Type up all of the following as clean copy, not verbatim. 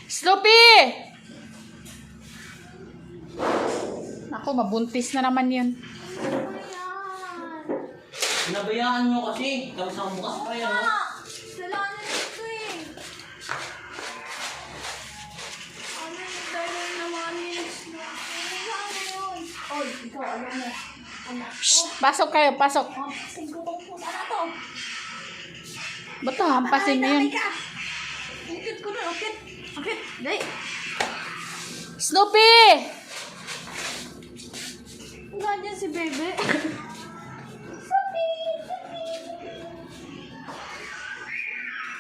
Snoopy! Ako, mabuntis na naman yun. Pinabayaan nyo kasi. Tapos ang bukas pa yan, no? Wala na nito eh. Ano yung dahil naman yun? Ano yun? Oh, ikaw, alam mo. Anak. Pasok kayo, pasok. Singko kong pusa na to. Ba't to, hampasin mo yun? Ukit ko na, ukit. Ukit, dahil. Snoopy! Ganyan si Bebe.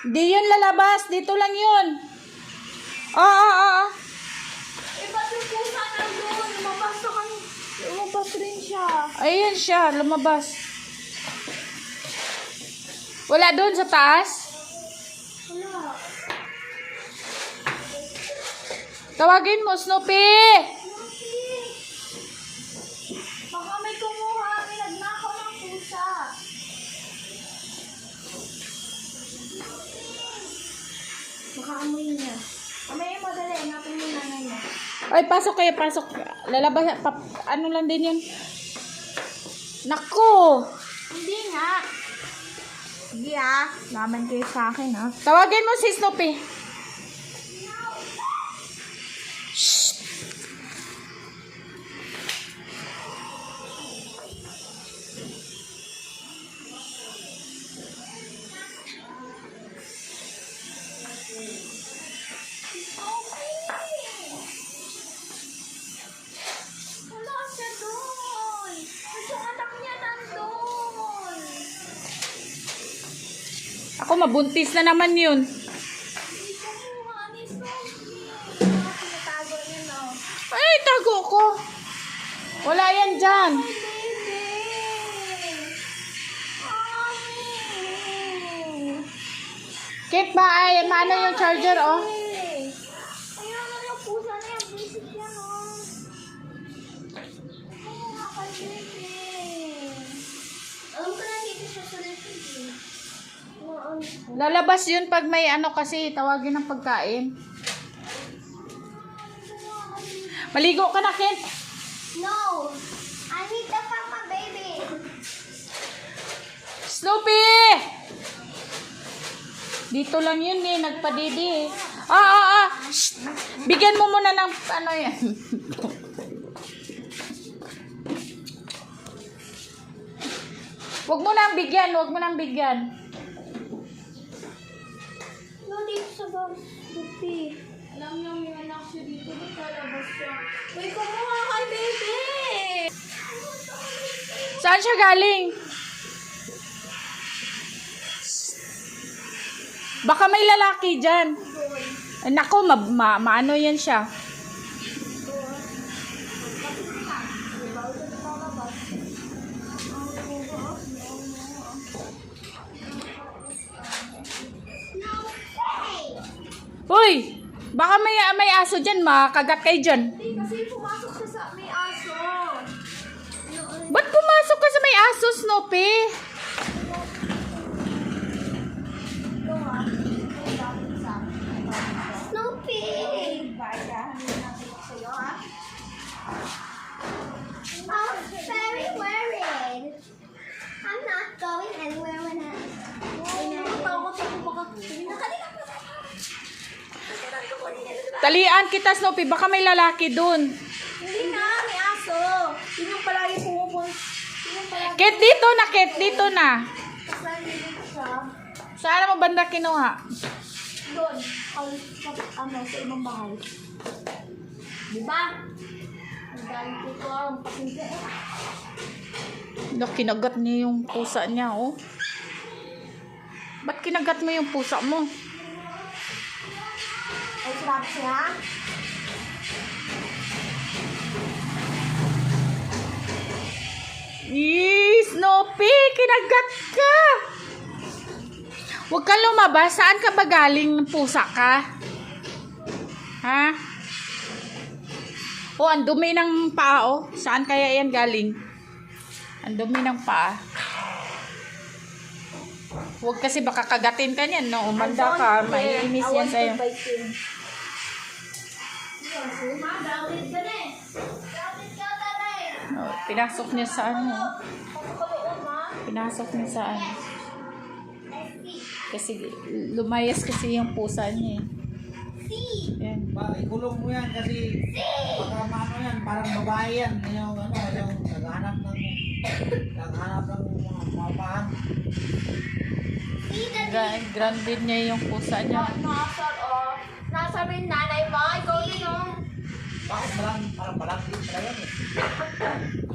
Di yun lalabas. Dito lang yun. Oo. Eh, ba't yung pusa nandun? Lumabas rin siya. Ayun siya, lumabas. Wala doon sa taas? Wala. Tawagin mo, Snoopy! Baka may kumuha. May nagnakaw ng pusa. Baka amoy niya. Amoy mo, dali. Hanapin mo yung nanay niya. Ay, pasok kayo, pasok. Lalabas, ano lang din yun? Nako! Hindi nga. Sige laman kayo sa akin Tawagin mo si Snoopy. Shh! Wala siya doon. Yung anak niya nandun. Ako, mabuntis na naman yun. Hindi kumuha ni Sophie. Pinatago niya no. Ay, tago ko. Wala yan dyan. Ay, baby. Mami. Kit, maano yung charger, oh. Ayun na yung pusa na yan. Visit yan, oh. Kumuha kay baby. Alam ko na dito siya sa refugee. Lalabas yun pag may ano kasi, tawagin ng pagkain. Maligo ka na, Kit. No! I need the papa baby! Snoopy! Dito lang yun eh, nagpadidi eh. Shh! Bigyan mo muna ng ano yan. Wag mo nang bigyan, wag mo nang bigyan. No, dito sa bag. Bupi. Alam niyo may anak siya dito. Ba't lalabas siya? Uy, kumuha kay baby! Saan siya galing? Baka may lalaki dyan. Ay, nako, maano yan siya. Uy! Baka may aso dyan, makagat kayo dyan. Hindi, kasi pumasok siya sa may aso. Ba't pumasok ka sa may aso, Snoopy? Snoopy! I'm very worried. I'm not going anywhere when Talian kita, Snoopy. Baka may lalaki dun. Hindi na, may aso. Yun yung palagi pumupunta. Yun yung palagi. Kit, dito na, Kit. Dito na. Saan dito siya? Saan mo banda kinuha? Doon. Sa ibang bahay. Diba? Ang galing ko ito. Ang pasinti. Kinagat niya yung pusa niya, oh. Ba't kinagat mo yung pusa mo? Ay, sinabi siya? Snoopy, kinagat ka. Huwag kang lumabas. Saan ka ba galing? Pusa ka? Ha? Oh, ang dumi ng paa, oh. Saan kaya yan galing? Ang dumi ng paa. Huwag kasi baka kagatin ka niyan, no? Umanda ka, maiinis yan sa'yo. Ma, grounded ka na eh. Grounded ka na eh. Oh, pinasok niya sa ano. Pagkakaloon, ma. Pinasok niya sa ano. Kasi lumayas kasi yung pusa niya eh. Yan. Ikulong mo yan kasi baka maano yan, parang babae yan. Yung naghahanap ng mga pahan. Grounded niya yung pusa niya. Nasa rin nanay mo. Ikaw din oh. Bakit parang din pala yan eh.